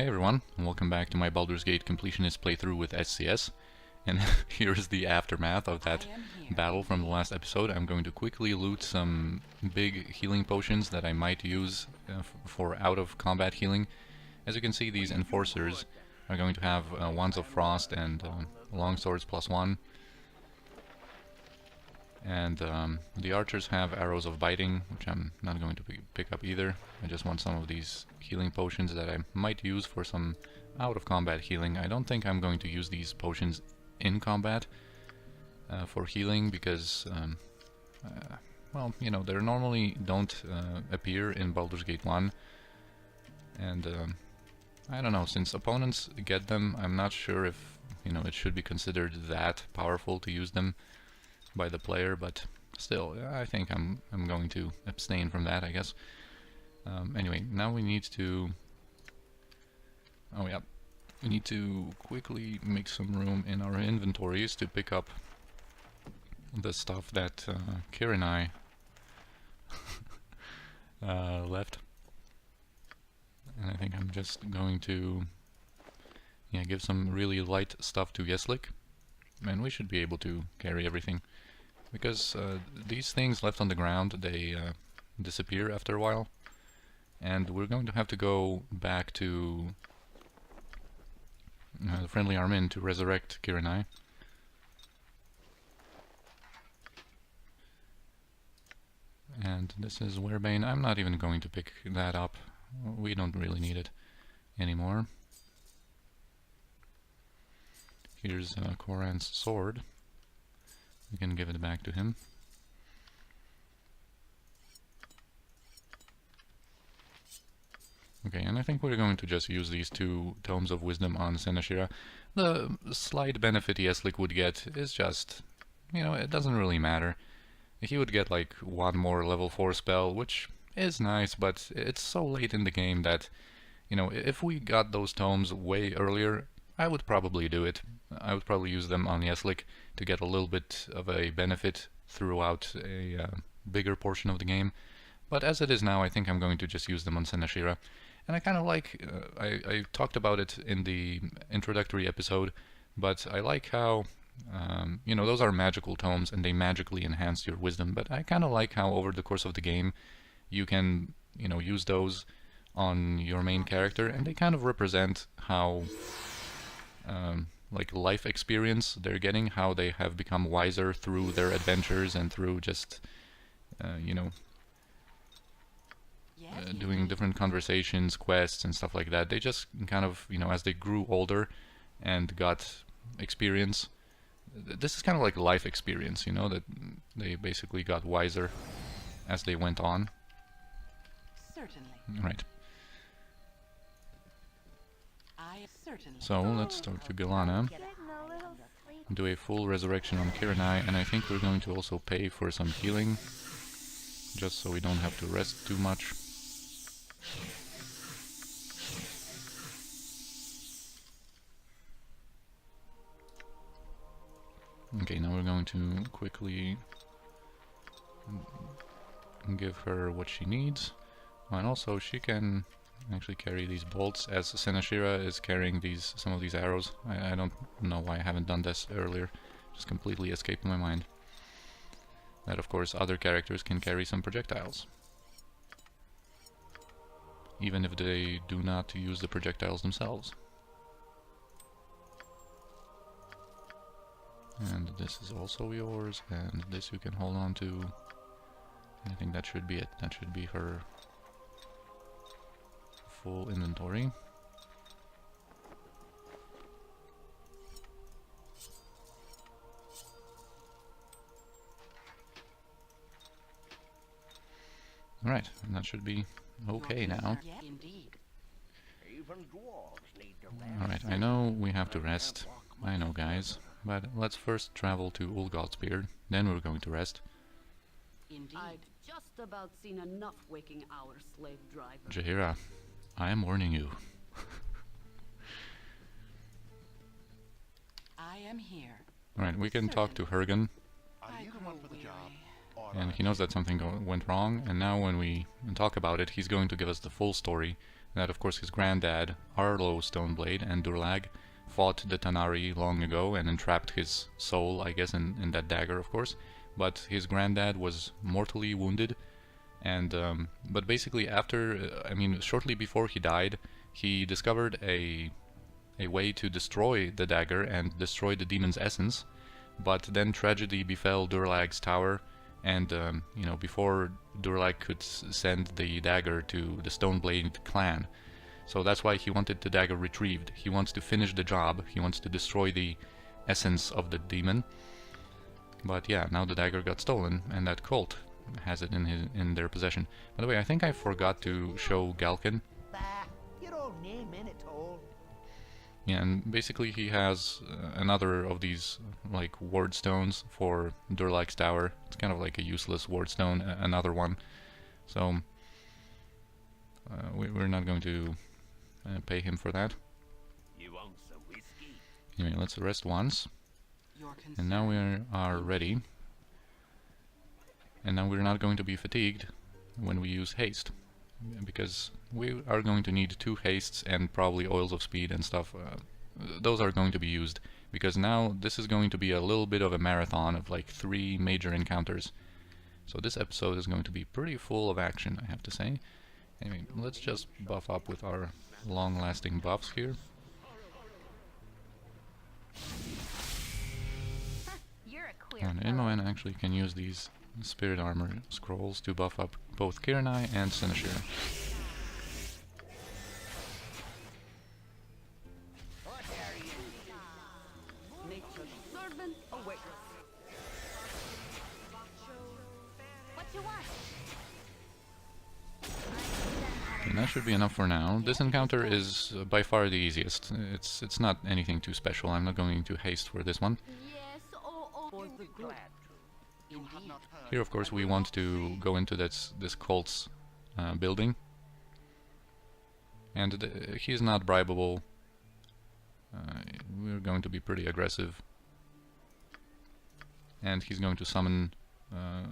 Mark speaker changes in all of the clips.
Speaker 1: Hey everyone, and welcome back to my Baldur's Gate Completionist playthrough with SCS. And here's the aftermath of that battle from the last episode. I'm going to quickly loot some big healing potions that I might use for out-of-combat healing. As you can see, these enforcers are going to have Wands of Frost and Longswords +1. And the archers have Arrows of Biting, which I'm not going to pick up either. I just want some of these healing potions that I might use for some out-of-combat healing. I don't think I'm going to use these potions in combat for healing because, well, you know, they normally don't appear in Baldur's Gate 1. And I don't know, since opponents get them, I'm not sure if, you know, it should be considered that powerful to use them by the player, but still, I think I'm going to abstain from that, I guess. Anyway, now we need to... Oh yeah, we need to quickly make some room in our inventories to pick up the stuff that Kira and I left. And I think I'm just going to give some really light stuff to Aec'Letec, and we should be able to carry everything. Because these things left on the ground, they disappear after a while, and we're going to have to go back to the Friendly Armin to resurrect Kira and I. And this is Werebane. I'm not even going to pick that up. We don't really need it anymore. Here's Koran's sword. We can give it back to him. Okay, and I think we're going to just use these two Tomes of Wisdom on Senashira. The slight benefit Aec'Letec would get is just, you know, it doesn't really matter. He would get like one more level 4 spell, which is nice, but it's so late in the game that, you know, if we got those tomes way earlier, I would probably do it. I would probably use them on Aec'Letec to get a little bit of a benefit throughout a bigger portion of the game. But as it is now, I think I'm going to just use them on Senashira. And I kind of like, I talked about it in the introductory episode, but I like how, you know, those are magical tomes and they magically enhance your wisdom. But I kind of like how over the course of the game, you can, you know, use those on your main character, and they kind of represent how... like life experience they're getting, how they have become wiser through their adventures and through just, you know, doing different conversations, quests, and stuff like that. They just kind of, you know, as they grew older and got experience, this is kind of like life experience, you know, that they basically got wiser as they went on. Certainly. Right. So let's talk to Galana, do a full resurrection on Kiranai, and I think we're going to also pay for some healing, just so we don't have to rest too much. Okay, now we're going to quickly give her what she needs, and also she can actually carry these bolts, as Senashira is carrying some of these arrows. I don't know why I haven't done this earlier. Just completely escaped my mind. That, of course, other characters can carry some projectiles, even if they do not use the projectiles themselves. And this is also yours, and this you can hold on to. I think that should be it. That should be her full inventory. Alright, and that should be okay now. Alright, I know we have to rest. I know, guys. But let's first travel to Ulgod's Beard, then we're going to rest.
Speaker 2: I've just about seen enough waking hour slave driver.
Speaker 1: Jaheira, I am warning you.
Speaker 2: I am here.
Speaker 1: Alright, we can talk to Hergen. And he knows that something went wrong, and now when we talk about it, he's going to give us the full story that of course his granddad, Arlo Stoneblade and Durlag, fought the Tanar'ri long ago and entrapped his soul, I guess, in that dagger, of course. But his granddad was mortally wounded, and but basically after, I mean, shortly before he died, he discovered a way to destroy the dagger and destroy the demon's essence. But then tragedy befell Durlag's tower, and you know, before Durlag could send the dagger to the Stoneblade clan. So that's why he wanted the dagger retrieved. He wants to finish the job. He wants to destroy the essence of the demon. But yeah, now the dagger got stolen, and that cult has it in their possession. By the way, I think I forgot to show Galkin. Yeah, and basically he has another of these like ward stones for Durlag's tower. It's kind of like a useless ward stone, another one. So we're not going to pay him for that.
Speaker 3: You want some whiskey?
Speaker 1: Anyway, let's rest once. And now we are ready. And now we're not going to be fatigued when we use haste, because we are going to need 2 hastes and probably oils of speed and stuff. Those are going to be used, because now this is going to be a little bit of a marathon of like 3 major encounters. So this episode is going to be pretty full of action, I have to say. Anyway, let's just buff up with our long-lasting buffs here. And Imoen actually can use these Spirit Armor scrolls to buff up both Kirnai and Sinashira. And that should be enough for now. This encounter is by far the easiest. It's not anything too special. I'm not going to haste for this one. Here, of course, we want to go into this cult's building, and he is not bribable. We're going to be pretty aggressive, and he's going to summon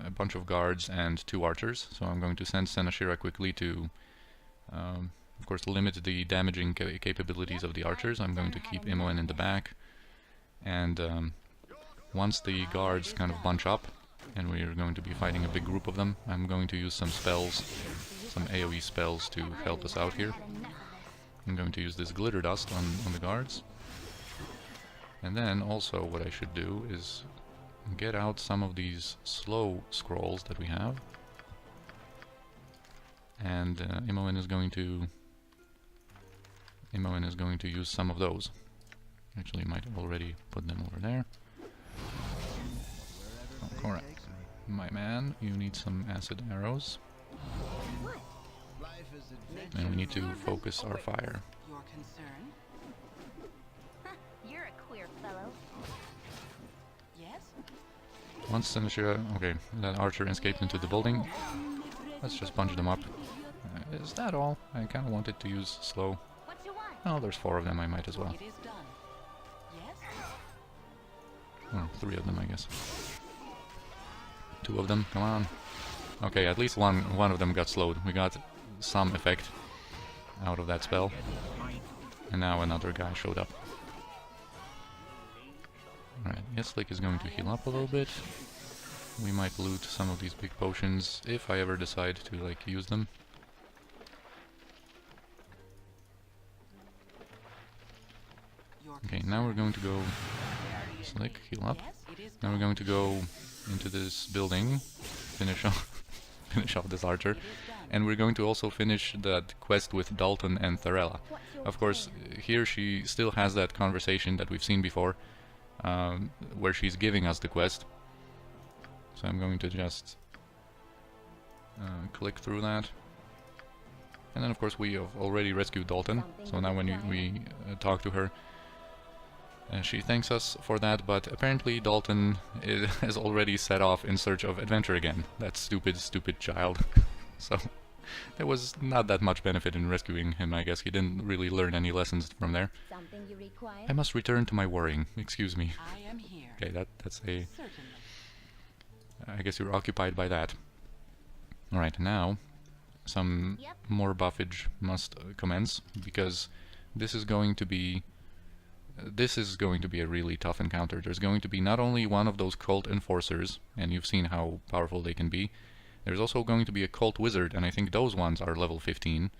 Speaker 1: a bunch of guards and 2 archers. So I'm going to send Senashira quickly to, of course, limit the damaging capabilities of the archers. I'm going to keep Imoen in the back, and once the guards kind of bunch up, and we're going to be fighting a big group of them, I'm going to use some spells, some AoE spells to help us out here. I'm going to use this glitter dust on the guards. And then also what I should do is get out some of these slow scrolls that we have. And Imoen is going to use some of those. Actually, might already put them over there. Oh, alright. My man, you need some acid arrows. And we need to focus our fire.
Speaker 4: You're a queer fellow. Yes?
Speaker 1: Once Sinashira, okay, that archer escaped into the building. Let's just punch them up. Is that all? I kind of wanted to use slow.
Speaker 4: What you want?
Speaker 1: Oh, there's 4 of them, I might as well.
Speaker 4: It is done. Yes?
Speaker 1: Oh, 3 of them, I guess. 2 of them, come on. Okay, at least one of them got slowed. We got some effect out of that spell. And now another guy showed up. Alright, Aec'Letec is going to heal up a little bit. We might loot some of these big potions if I ever decide to like use them. Okay, now we're going to go Aec'Letec, heal up. Now we're going to go into this building, finish off this archer, and we're going to also finish that quest with Dalton and Tharella. Of course, here she still has that conversation that we've seen before, where she's giving us the quest. So I'm going to just click through that. And then of course we have already rescued Dalton, so now when we talk to her, she thanks us for that, but apparently Dalton has already set off in search of adventure again. That stupid child. So there was not that much benefit in rescuing him, I guess. He didn't really learn any lessons from there.
Speaker 4: Something you require?
Speaker 1: I must return to my worrying. Excuse me.
Speaker 4: I am here.
Speaker 1: Okay, that's a...
Speaker 4: Certainly.
Speaker 1: I guess you're occupied by that. Alright, now some more buffage must commence, because this is going to be a really tough encounter. There's going to be not only one of those cult enforcers, and you've seen how powerful they can be. There's also going to be a cult wizard, and I think those ones are level 15.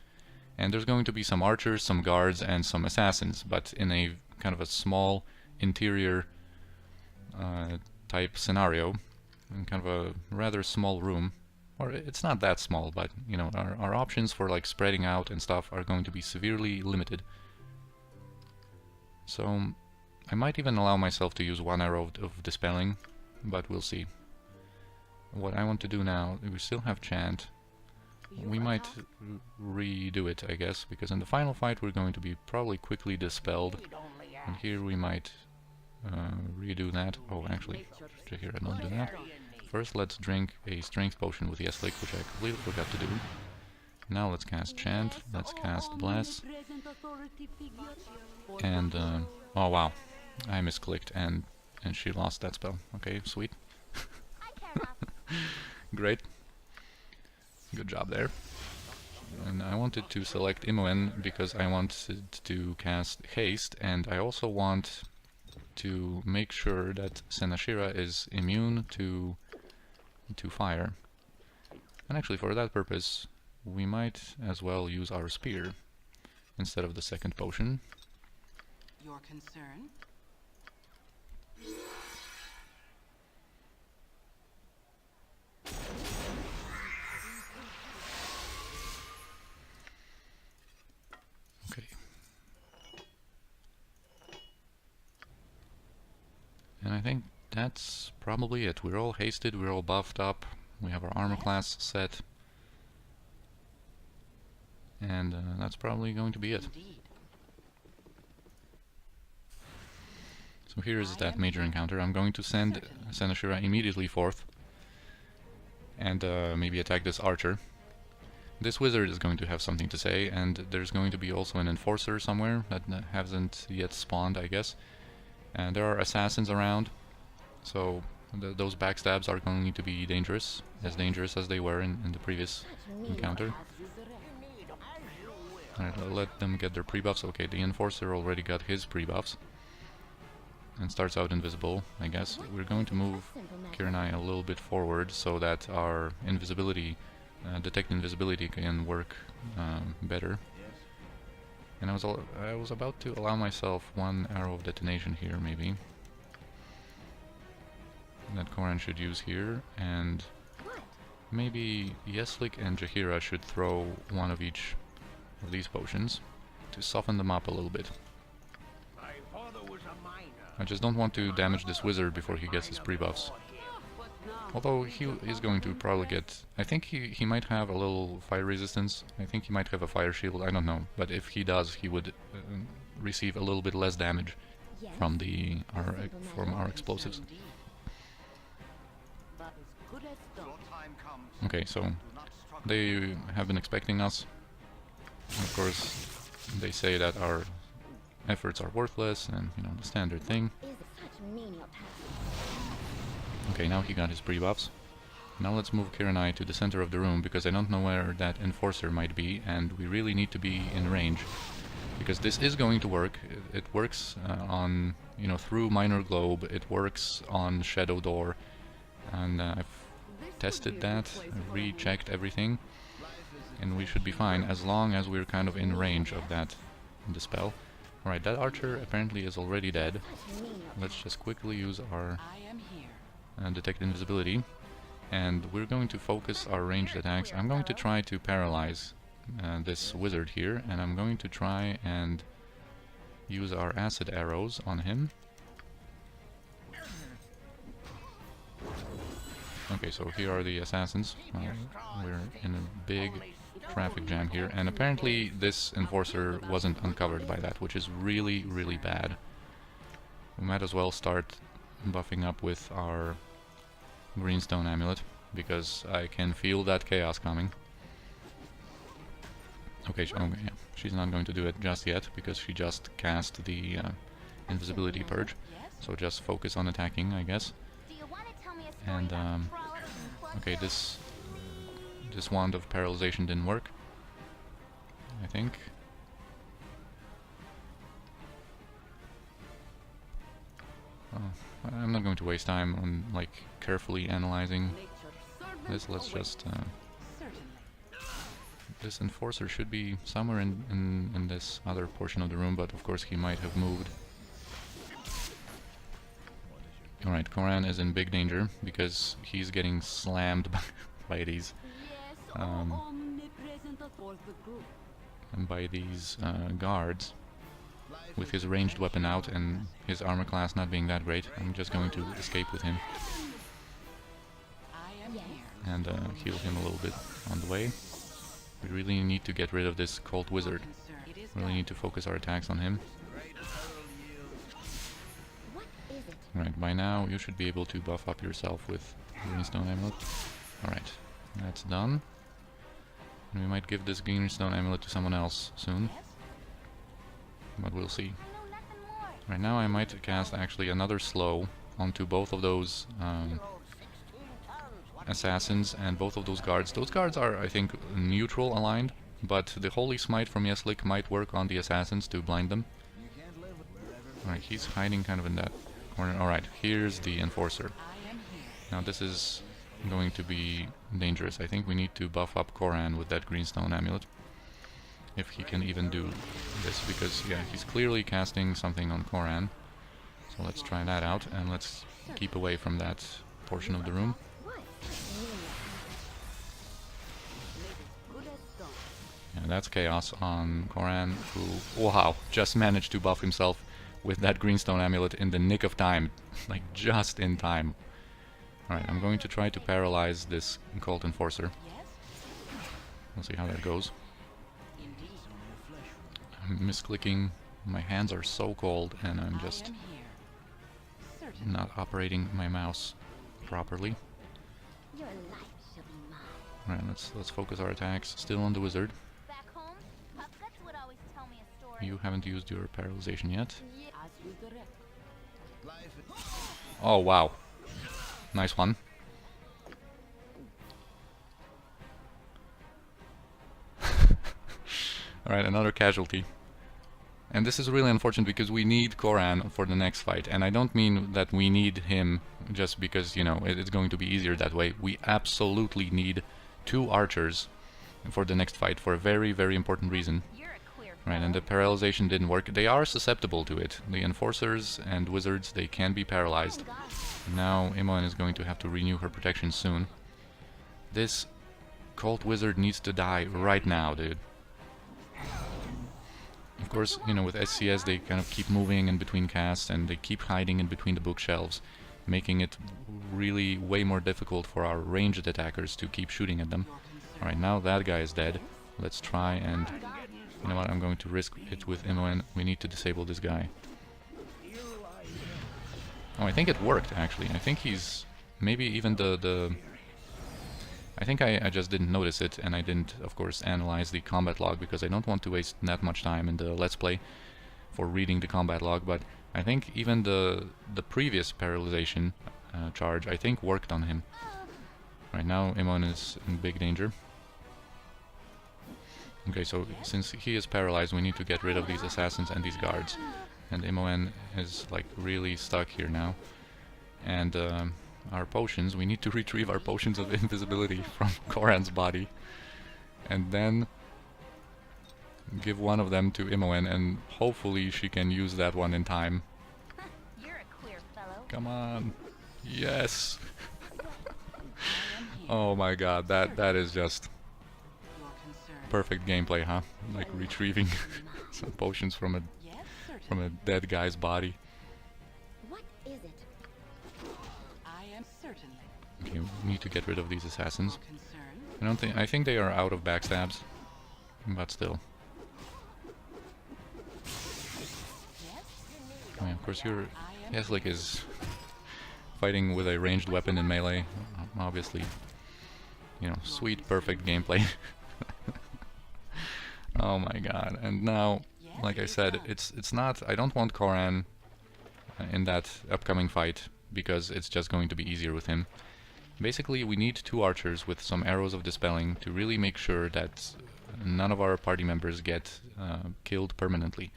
Speaker 1: And there's going to be some archers, some guards, and some assassins, but in a kind of a small interior type scenario, in kind of a rather small room. Or it's not that small, but you know, our options for like spreading out and stuff are going to be severely limited. So I might even allow myself to use one arrow of dispelling, but we'll see. What I want to do now, we still have chant. We might redo it, I guess, because in the final fight we're going to be probably quickly dispelled. And here we might redo that. Oh, actually, here I don't do that. First, let's drink a strength potion with Aec'Letec, which I completely forgot to do. Now let's cast chant. Let's cast bless. And oh wow, I misclicked and she lost that spell. Okay, sweet. Great. Good job there. And I wanted to select Imoen because I wanted to cast haste, and I also want to make sure that Senashira is immune to fire. And actually, for that purpose, we might as well use our spear instead of the second potion.
Speaker 5: Your concern?
Speaker 1: Okay. And I think that's probably it. We're all hasted, we're all buffed up, we have our armor class set. And that's probably going to be it. So here is that major encounter. I'm going to send Senashira immediately forth and maybe attack this archer. This wizard is going to have something to say, and there's going to be also an enforcer somewhere that hasn't yet spawned, I guess. And there are assassins around, so those backstabs are going to be dangerous as they were in the previous encounter. Alright, I'll let them get their pre-buffs. Okay, the enforcer already got his pre-buffs and starts out invisible, I guess. We're going to move Kiranai a little bit forward so that our invisibility, detect invisibility, can work better. And I was about to allow myself one arrow of detonation here, maybe. That Koran should use here, and maybe Aec'Letec and Jaheira should throw one of each of these potions to soften them up a little bit. I just don't want to damage this wizard before he gets his pre-buffs. Although he is going to probably get... I think he might have a little fire resistance. I think he might have a fire shield, I don't know. But if he does, he would receive a little bit less damage from our explosives. Okay, so they have been expecting us. Of course, they say that our efforts are worthless, and you know, the standard thing. Okay, now he got his pre-buffs. Now let's move Kiranai to the center of the room, because I don't know where that enforcer might be, and we really need to be in range. Because this is going to work. It works on, you know, through Minor Globe, it works on Shadow Door, and I've tested that, I've rechecked everything, and we should be fine as long as we're kind of in range of that dispel. Alright, that archer apparently is already dead. Let's just quickly use our detect invisibility, and we're going to focus our ranged attacks. I'm going to try to paralyze this wizard here, and I'm going to try and use our acid arrows on him. Okay, so here are the assassins. We're in a big traffic jam here, and apparently this enforcer wasn't uncovered by that, which is really, really bad. We might as well start buffing up with our greenstone amulet, because I can feel that chaos coming. Okay, yeah, she's not going to do it just yet, because she just cast the invisibility purge, so just focus on attacking, I guess. And okay, this this wand of paralyzation didn't work, I think. I'm not going to waste time on like carefully analyzing
Speaker 2: Nature's
Speaker 1: this.
Speaker 2: servant
Speaker 1: Let's just
Speaker 5: Certainly.
Speaker 1: this enforcer should be somewhere in this other portion of the room, but of course he might have moved. Alright, Koran is in big danger because he's getting slammed by these
Speaker 2: Yes,
Speaker 1: Um,
Speaker 2: omnipresent for the group.
Speaker 1: and by these guards. With his ranged weapon out and his armor class not being that great, I'm just going to escape with him
Speaker 5: I am
Speaker 4: Yes.
Speaker 5: here.
Speaker 1: and heal him a little bit on the way. We really need to get rid of this cult wizard.
Speaker 5: Concern. It is
Speaker 1: Really
Speaker 5: done.
Speaker 1: need to focus our attacks on him.
Speaker 4: What is it?
Speaker 1: Right, by now you should be able to buff up yourself with Greenstone Amulet. Alright, that's done. And we might give this Greenstone Amulet to someone else soon,
Speaker 5: Yes.
Speaker 1: but we'll see.
Speaker 4: I know nothing more.
Speaker 1: Right now I might cast actually another slow onto both of those assassins and both of those guards. Those guards are, I think, neutral aligned, but the Holy Smite from Aec'Letec might work on the assassins to blind them. Alright, he's hiding kind of in that corner. Alright, here's the Enforcer.
Speaker 5: I am here.
Speaker 1: Now this is going to be dangerous. I think we need to buff up Koran with that Greenstone Amulet. If he can even do this, because yeah, he's clearly casting something on Koran. So let's try that out, and let's keep away from that portion of the room.
Speaker 4: What?
Speaker 2: Good as done.
Speaker 1: Yeah, that's chaos on Koran, who, wow, just managed to buff himself with that Greenstone Amulet in the nick of time. Like, just in time. Alright, I'm going to try to paralyze this Cult Enforcer.
Speaker 5: Yes.
Speaker 1: We'll see how that goes.
Speaker 5: Indeed.
Speaker 1: I'm misclicking. My hands are so cold, and I'm just
Speaker 5: I am here. Certainly.
Speaker 1: not operating my mouse properly.
Speaker 4: Your life shall be mine.
Speaker 1: Alright, let's focus our attacks. Still on the wizard.
Speaker 4: Back home, Puff Guts would always tell me a story.
Speaker 1: You haven't used your paralyzation yet.
Speaker 2: As you direct.
Speaker 1: Oh, wow. Nice one. Alright, another casualty. And this is really unfortunate because we need Koran for the next fight. And I don't mean that we need him just because, you know, it's going to be easier that way. We absolutely need 2 archers for the next fight for a very, very important reason.
Speaker 4: You're a queer
Speaker 1: Right, and the paralyzation didn't work. They are susceptible to it. The enforcers and wizards, they can be paralyzed.
Speaker 4: God.
Speaker 1: Now Imoen is going to have to renew her protection soon. This cult wizard needs to die right now, dude. Of course, you know, with SCS they kind of keep moving in between casts and they keep hiding in between the bookshelves, making it really way more difficult for our ranged attackers to keep shooting at them.
Speaker 5: Your concern.
Speaker 1: Alright, now that guy is dead. Let's try and... You know what, I'm going to risk it with Imoen. We need to disable this guy. Oh, I think it worked, actually. I think he's... Maybe even the... I think I just didn't notice it, and I didn't, of course, analyze the combat log, because I don't want to waste that much time in the Let's Play for reading the combat log, but I think even the previous paralyzation charge, I think, worked on him. Right now, Imoen is in big danger. Okay, so since he is paralyzed, we need to get rid of these assassins and these guards. And Imoen is, like, really stuck here now. And our potions, we need to retrieve our potions of invisibility from Koran's body. And then give one of them to Imoen, and hopefully she can use that one in time.
Speaker 4: You're a queer fellow.
Speaker 1: Come on. Yes.
Speaker 5: I am here.
Speaker 1: Oh my god, that is just
Speaker 5: Your concern.
Speaker 1: perfect gameplay, huh? Like retrieving some potions from a
Speaker 5: Yes, certainly.
Speaker 1: dead guy's body.
Speaker 4: What is it?
Speaker 5: I am certainly.
Speaker 1: Okay, we need to get rid of these assassins.
Speaker 5: Your concern.
Speaker 1: I think they are out of backstabs, but still.
Speaker 5: Yes.
Speaker 1: I mean, of course, your
Speaker 5: I am.
Speaker 1: Aec'Letec is fighting with a ranged weapon in melee. Obviously, you know, sweet, perfect gameplay. Oh my god! And now,
Speaker 5: Yes,
Speaker 1: like I
Speaker 5: it is
Speaker 1: said,
Speaker 5: done.
Speaker 1: it's not. I don't want Koran in that upcoming fight because it's just going to be easier with him. Basically, we need 2 archers with some arrows of dispelling to really make sure that none of our party members get killed permanently.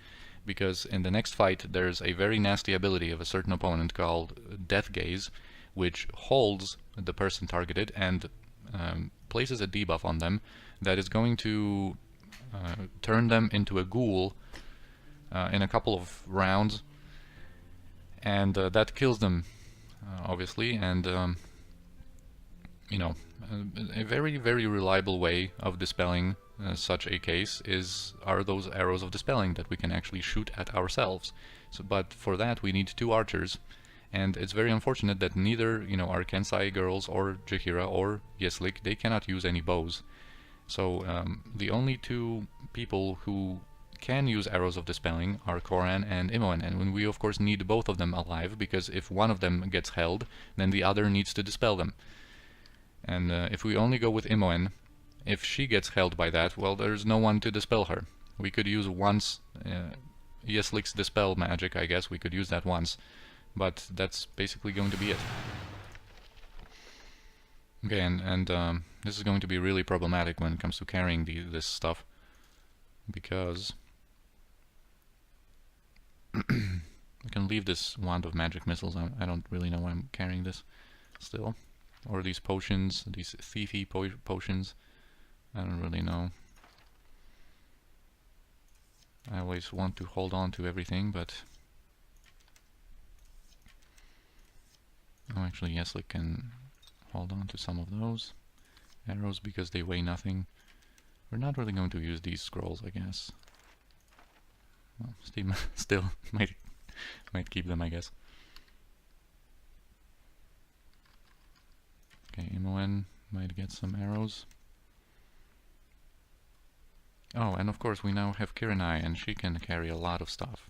Speaker 1: Because in the next fight, there's a very nasty ability of a certain opponent called Death Gaze, which holds the person targeted and places a debuff on them that is going to turn them into a ghoul in a couple of rounds, and that kills them, obviously, and you know, a very, very reliable way of dispelling such a case are those arrows of dispelling that we can actually shoot at ourselves. So, but for that we need 2 archers, and it's very unfortunate that neither, you know, our Kensai girls or Jaheira or Aec'Letec, they cannot use any bows. So the only 2 people who can use arrows of dispelling are Koran and Imoen, and we of course need both of them alive, because if one of them gets held, then the other needs to dispel them. And if we only go with Imoen, if she gets held by that, well, there's no one to dispel her. We could use once Aec'Letec's dispel magic, I guess we could use that once, but that's basically going to be it. Okay, and this is going to be really problematic when it comes to carrying this stuff, because I can leave this wand of magic missiles. I don't really know why I'm carrying this still. Or these potions, these thiefy potions. I don't really know. I always want to hold on to everything, but... Oh, actually, Aec'Letec can hold on to some of those arrows because they weigh nothing. We're not really going to use these scrolls, I guess. Well, still might keep them, I guess. Okay, Imoen might get some arrows. Oh, and of course we now have Kirinai, and she can carry a lot of stuff.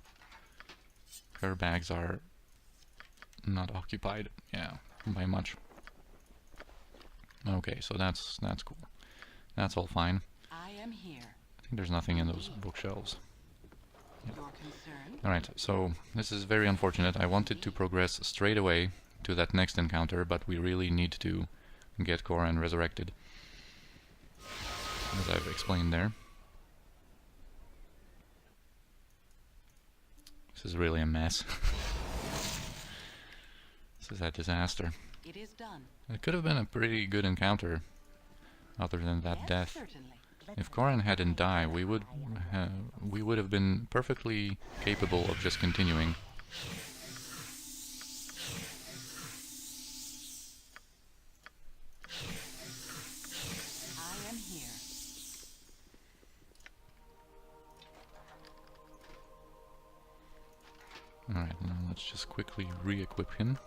Speaker 1: Her bags are not occupied, yeah, by much. Okay, so that's cool. That's all fine.
Speaker 5: I am here.
Speaker 1: I think there's nothing in those bookshelves.
Speaker 5: Your concern?
Speaker 1: Alright, so this is very unfortunate. I wanted to progress straight away to that next encounter, but we really need to get Koran resurrected, as I've explained there. This is really a mess. This is a disaster.
Speaker 5: It is done.
Speaker 1: It could have been a pretty good encounter, other than that
Speaker 5: Yes,
Speaker 1: death.
Speaker 5: certainly.
Speaker 1: If Koran hadn't died, we would have been perfectly capable of just continuing.
Speaker 5: I am here.
Speaker 1: Alright, now let's just quickly re-equip him.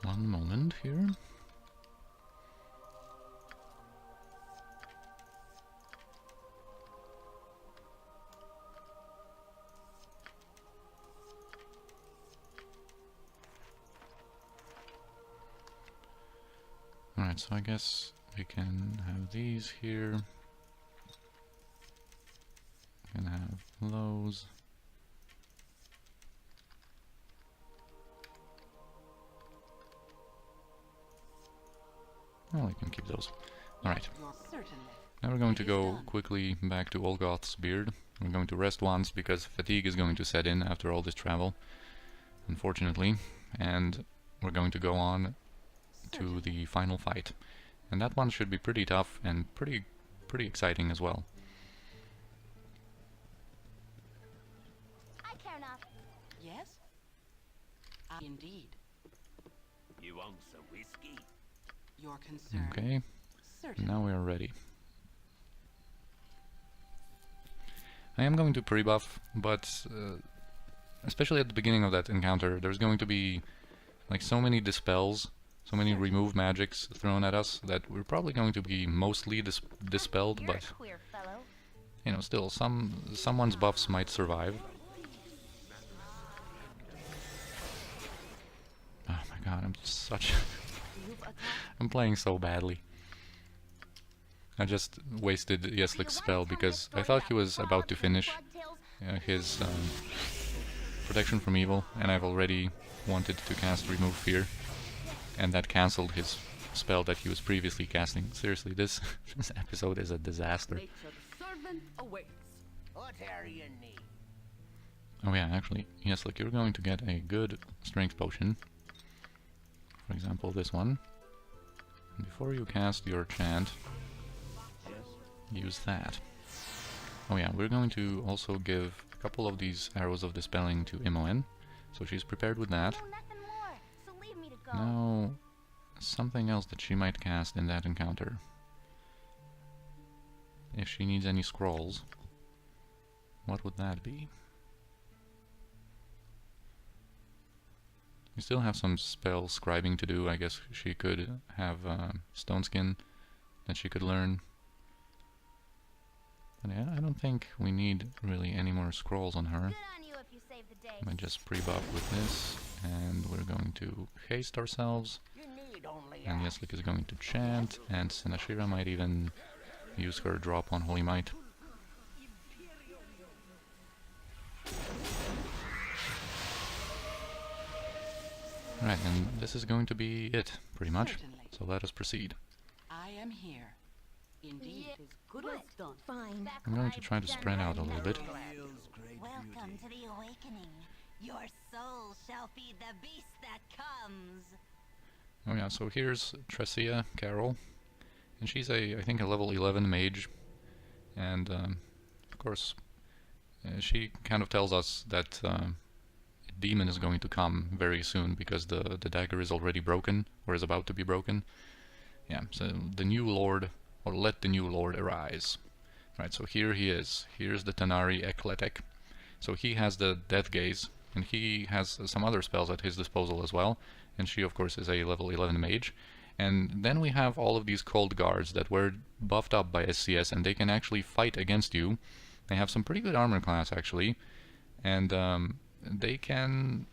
Speaker 1: One moment here. Alright, so I guess we can have these here. We can have those. Well, we can keep those. Alright.
Speaker 5: Certainly.
Speaker 1: Now we're going to go quickly back to Olgoth's beard. We're going to rest once because fatigue is going to set in after all this travel, unfortunately. And we're going to go on to the final fight. And that one should be pretty tough and pretty exciting as well.
Speaker 4: I care not.
Speaker 5: Yes? Indeed.
Speaker 3: You want some whiskey?
Speaker 5: Your concern?
Speaker 1: Okay,
Speaker 5: Certainly.
Speaker 1: now we are ready. I am going to pre-buff, but especially at the beginning of that encounter, there's going to be like so many dispels, so many remove magics thrown at us that we're probably going to be mostly dispelled,
Speaker 4: You're
Speaker 1: but
Speaker 4: a queer fellow.
Speaker 1: you know, still, someone's buffs might survive. Oh my god, I'm such... I'm playing so badly. I just wasted Aec'Letec's spell because I thought he was about to finish his protection from evil, and I've already wanted to cast Remove Fear, and that cancelled his spell that he was previously casting. Seriously, this episode is a disaster. Oh yeah, actually, yes, look, you're going to get a good strength potion. For example, this one. And before you cast your chant, use that. Oh yeah, we're going to also give a couple of these arrows of dispelling to Imoen, so she's prepared with that. Now, something else that she might cast in that encounter. If she needs any scrolls, what would that be? We still have some spell scribing to do. I guess she could have Stone Skin that she could learn. But yeah, I don't think we need really any more scrolls on her. I might just pre-buff with this, and we're going to haste ourselves. And Aec'Letec is going to chant, and Sinashira might even use her drop on Holy Might. Right, and this is going to be it, pretty much.
Speaker 5: Certainly.
Speaker 1: So let us proceed.
Speaker 5: I am here. Indeed.
Speaker 4: Fine.
Speaker 1: I'm going to try to spread out a little bit.
Speaker 4: Welcome to the awakening. Your soul shall feed the beast that comes.
Speaker 1: Oh yeah, so here's Tressia Carol, and she's I think a level 11 mage, and of course she kind of tells us that a demon is going to come very soon because the dagger is already broken, or is about to be broken. Yeah, so the new lord, or let the new lord arise. Right, so here he is. Here's the Tanar'ri Aec'Letec. So he has the Death Gaze, and he has some other spells at his disposal as well. And she, of course, is a level 11 mage. And then we have all of these cold guards that were buffed up by SCS, and they can actually fight against you. They have some pretty good armor class, actually. And they can,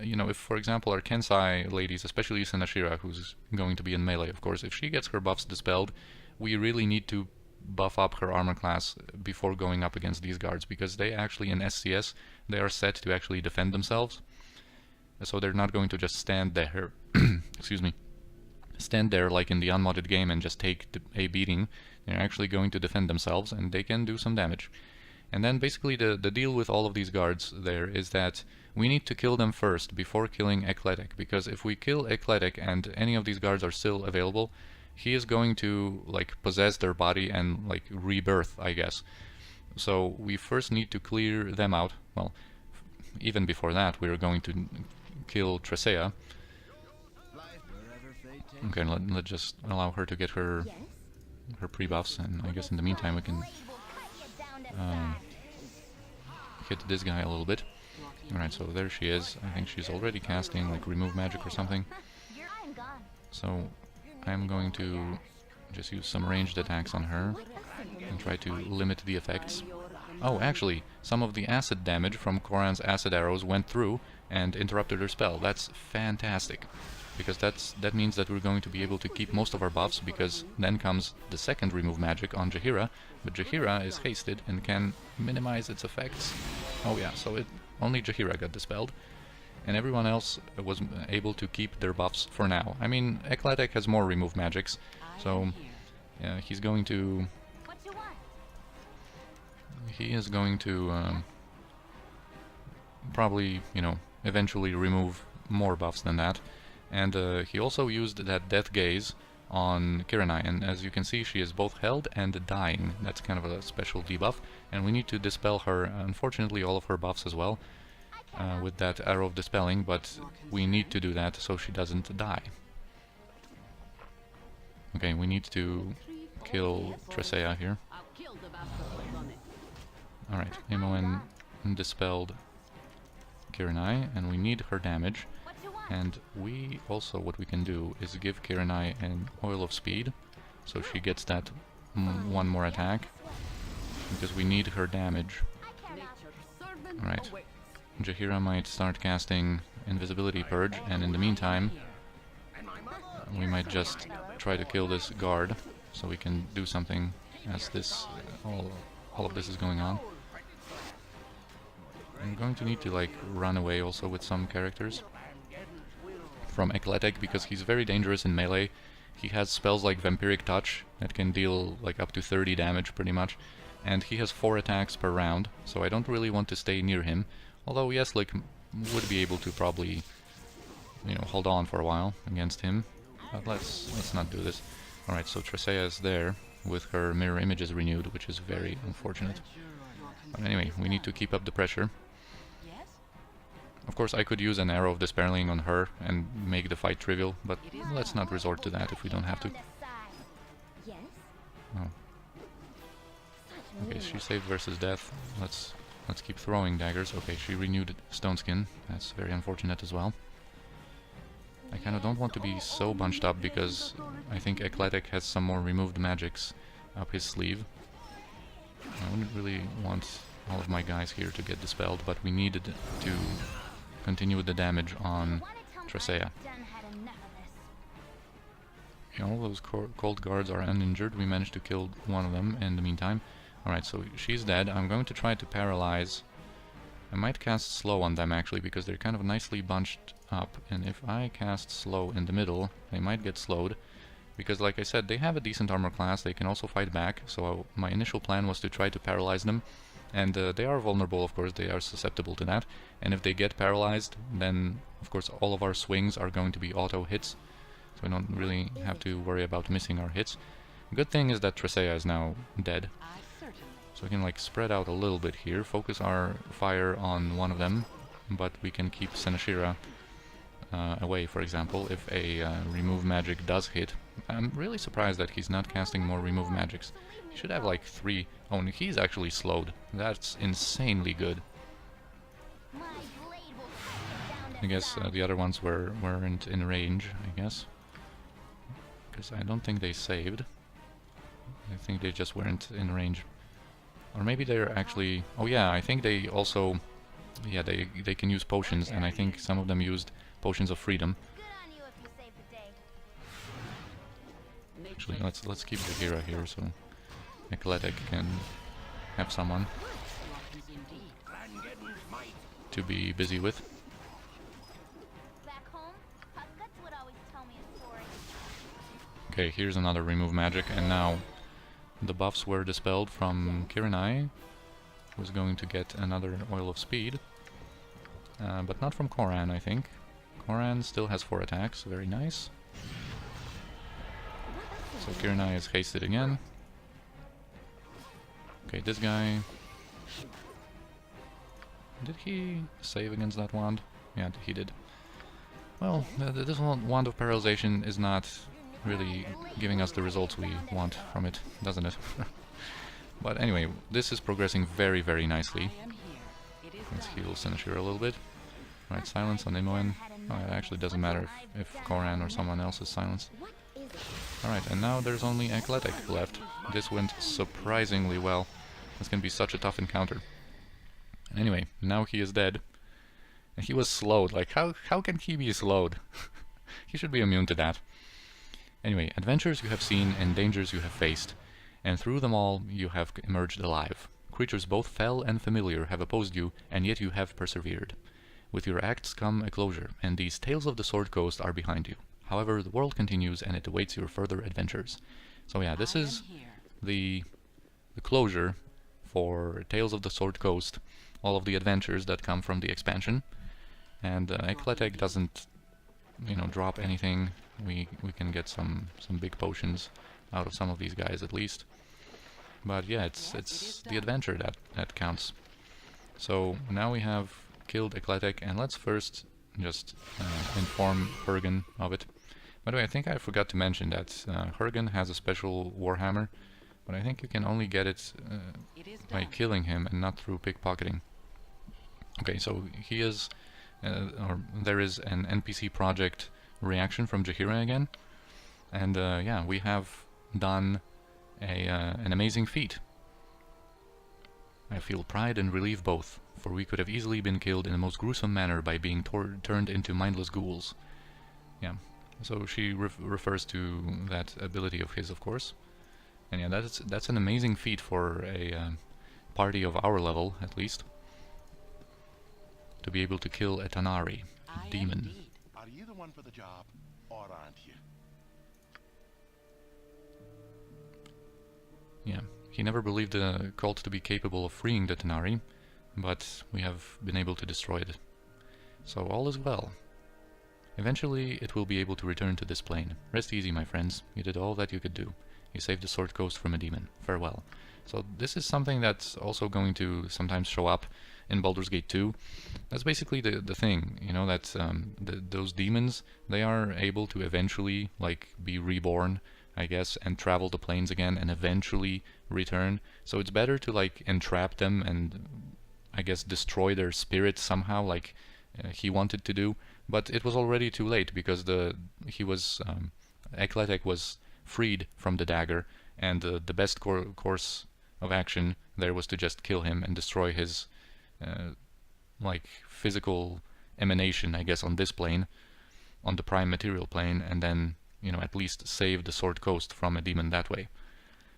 Speaker 1: you know, if, for example, our Kensai ladies, especially Sinashira, who's going to be in melee, of course, if she gets her buffs dispelled, we really need to buff up her armor class before going up against these guards, because they actually, in SCS, they are set to actually defend themselves. So they're not going to just stand there, excuse me, stand there like in the unmodded game and just take a beating. They're actually going to defend themselves, and they can do some damage. And then basically the deal with all of these guards there is that we need to kill them first before killing Aec'Letec, because if we kill Aec'Letec and any of these guards are still available, he is going to like possess their body and like rebirth, I guess. So we first need to clear them out. Well, even before that, we're going to kill Tressia. Okay, let's just allow her to get her pre-buffs, and I guess in the meantime we can hit this guy a little bit. Alright, so there she is. I think she's already casting like remove magic or something. So I'm going to just use some ranged attacks on her and try to limit the effects. Oh, actually, some of the acid damage from Koran's acid arrows went through and interrupted her spell. That's fantastic, because that means that we're going to be able to keep most of our buffs, because then comes the second remove magic on Jaheira, but Jaheira is hasted and can minimize its effects. Oh yeah, so only Jaheira got dispelled, and everyone else was able to keep their buffs for now. I mean, Aec'Letec has more remove magics, so he's going to... He is going to probably, you know, eventually remove more buffs than that. And he also used that Death Gaze on Kiranai, and as you can see, she is both held and dying. That's kind of a special debuff, and we need to dispel her, unfortunately, all of her buffs as well, with that Arrow of Dispelling, but we need to do that so she doesn't die. Okay, we need to kill Tressia here. Alright, Imoen dispelled Kiranai, and we need her damage. And we also, what we can do is give Kiranai an Oil of Speed, so she gets that one more attack. because we need her damage.
Speaker 2: Nature's servant
Speaker 1: Alright.
Speaker 2: awaits.
Speaker 1: Jaheira might start casting Invisibility Purge, and in the meantime, we might just try to kill this guard, so we can do something as this all of this is going on. I'm going to need to like run away also with some characters from Aec'Letec, because he's very dangerous in melee. He has spells like Vampiric Touch that can deal like up to 30 damage pretty much, and he has 4 attacks per round, so I don't really want to stay near him. Although yes, like would be able to probably, you know, hold on for a while against him. But let's not do this. Alright, so Tresea is there with her mirror images renewed, which is very unfortunate. But anyway, we need to keep up the pressure.
Speaker 5: Yes?
Speaker 1: Of course, I could use an Arrow of Disparling on her and make the fight trivial, but let's not resort to that if we don't have to.
Speaker 4: Yes?
Speaker 1: Oh. Okay, she saved versus death. Let's keep throwing daggers. Okay, she renewed Stone Skin. That's very unfortunate as well. I kind of don't want to be so bunched up because I think Aec'Letec has some more removed magics up his sleeve. I wouldn't really want all of my guys here to get dispelled, but we needed to continue with the damage on Tresea. All those cold guards are uninjured. We managed to kill one of them in the meantime. Alright, so she's dead. I'm going to try to paralyze. I might cast slow on them actually, because they're kind of nicely bunched up, and if I cast slow in the middle, they might get slowed, because like I said, they have a decent armor class, they can also fight back, so my initial plan was to try to paralyze them, and they are vulnerable, of course, they are susceptible to that, and if they get paralyzed, then of course all of our swings are going to be auto hits, so we don't really have to worry about missing our hits. Good thing is that Tresea is now dead. So we can like spread out a little bit here, focus our fire on one of them, but we can keep Senashira away, for example, if a remove magic does hit. I'm really surprised that he's not casting more remove magics. He should have like 3. Oh, and he's actually slowed. That's insanely good. I guess the other ones weren't in range, I guess. Because I don't think they saved. I think they just weren't in range. Or maybe they're actually... Oh yeah, I think they also... Yeah, they can use potions, and I think some of them used potions of freedom. Actually, let's keep Jaheira here, so Aec'Letec can have someone to be busy with. Okay, here's another remove magic, and now the buffs were dispelled from Kirinai, who's going to get another Oil of Speed. But not from Koran, I think. Koran still has 4 attacks, very nice. So Kirinai is hasted again. Okay, this guy... Did he save against that wand? Yeah, he did. Well, this wand of paralyzation is not really giving us the results we want from it, doesn't it? But anyway, this is progressing very, very nicely. Let's heal Senashira a little bit. Right, silence on Imoen. Oh, it actually doesn't matter if Koran or someone else is silenced. Alright, and now there's only Aec'Letec left. This went surprisingly well. This can be such a tough encounter. Anyway, now he is dead. And he was slowed. Like, how can he be slowed? He should be immune to that. Anyway, adventures you have seen and dangers you have faced, and through them all you have emerged alive. Creatures both fell and familiar have opposed you, and yet you have persevered. With your acts come a closure, and these Tales of the Sword Coast are behind you. However, the world continues, and it awaits your further adventures. So yeah, this is the closure for Tales of the Sword Coast, all of the adventures that come from the expansion. And Aec'Letec doesn't, you know, drop anything. We can get some big potions out of some of these guys at least. But yeah, it's the adventure that counts. So now we have killed Aec'Letec, and let's first just inform Hurgen of it. By the way, I think I forgot to mention that Hurgen has a special warhammer, but I think you can only get it by killing him and not through pickpocketing. Okay, so he is, or there is an NPC project reaction from Jaheira again, and yeah, we have done an amazing feat. I feel pride and relief both, for we could have easily been killed in the most gruesome manner by being turned into mindless ghouls. Yeah, so she refers to that ability of his, of course. And yeah, that's an amazing feat for a party of our level, at least. To be able to kill a Tanar'ri,
Speaker 5: I am
Speaker 1: demon.
Speaker 5: indeed.
Speaker 6: Are you the one for the job, or aren't you?
Speaker 1: Yeah, he never believed the cult to be capable of freeing the Tanar'ri, but we have been able to destroy it. So all is well. Eventually it will be able to return to this plane. Rest easy, my friends. You did all that you could do. You saved the Sword Coast from a demon. Farewell. So this is something that's also going to sometimes show up in Baldur's Gate 2. That's basically the thing, you know, that those demons, they are able to eventually, like, be reborn, I guess, and travel the planes again and eventually return. So it's better to, like, entrap them and, I guess, destroy their spirit somehow, like he wanted to do. But it was already too late, because Aec'Letec was freed from the dagger, and the best course of action there was to just kill him and destroy his like physical emanation, I guess, on this plane, on the prime material plane, and then, you know, at least save the Sword Coast from a demon that way.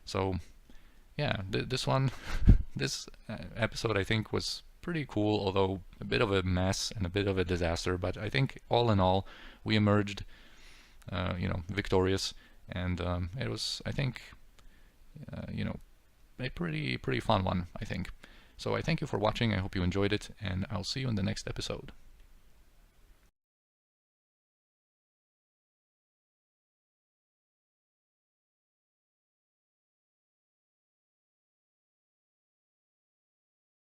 Speaker 1: So yeah, this one, this episode, I think, was pretty cool, although a bit of a mess and a bit of a disaster. But I think all in all, we emerged, you know, victorious, and it was, I think, you know, a pretty fun one, I think. So I thank you for watching. I hope you enjoyed it, and I'll see you in the next episode.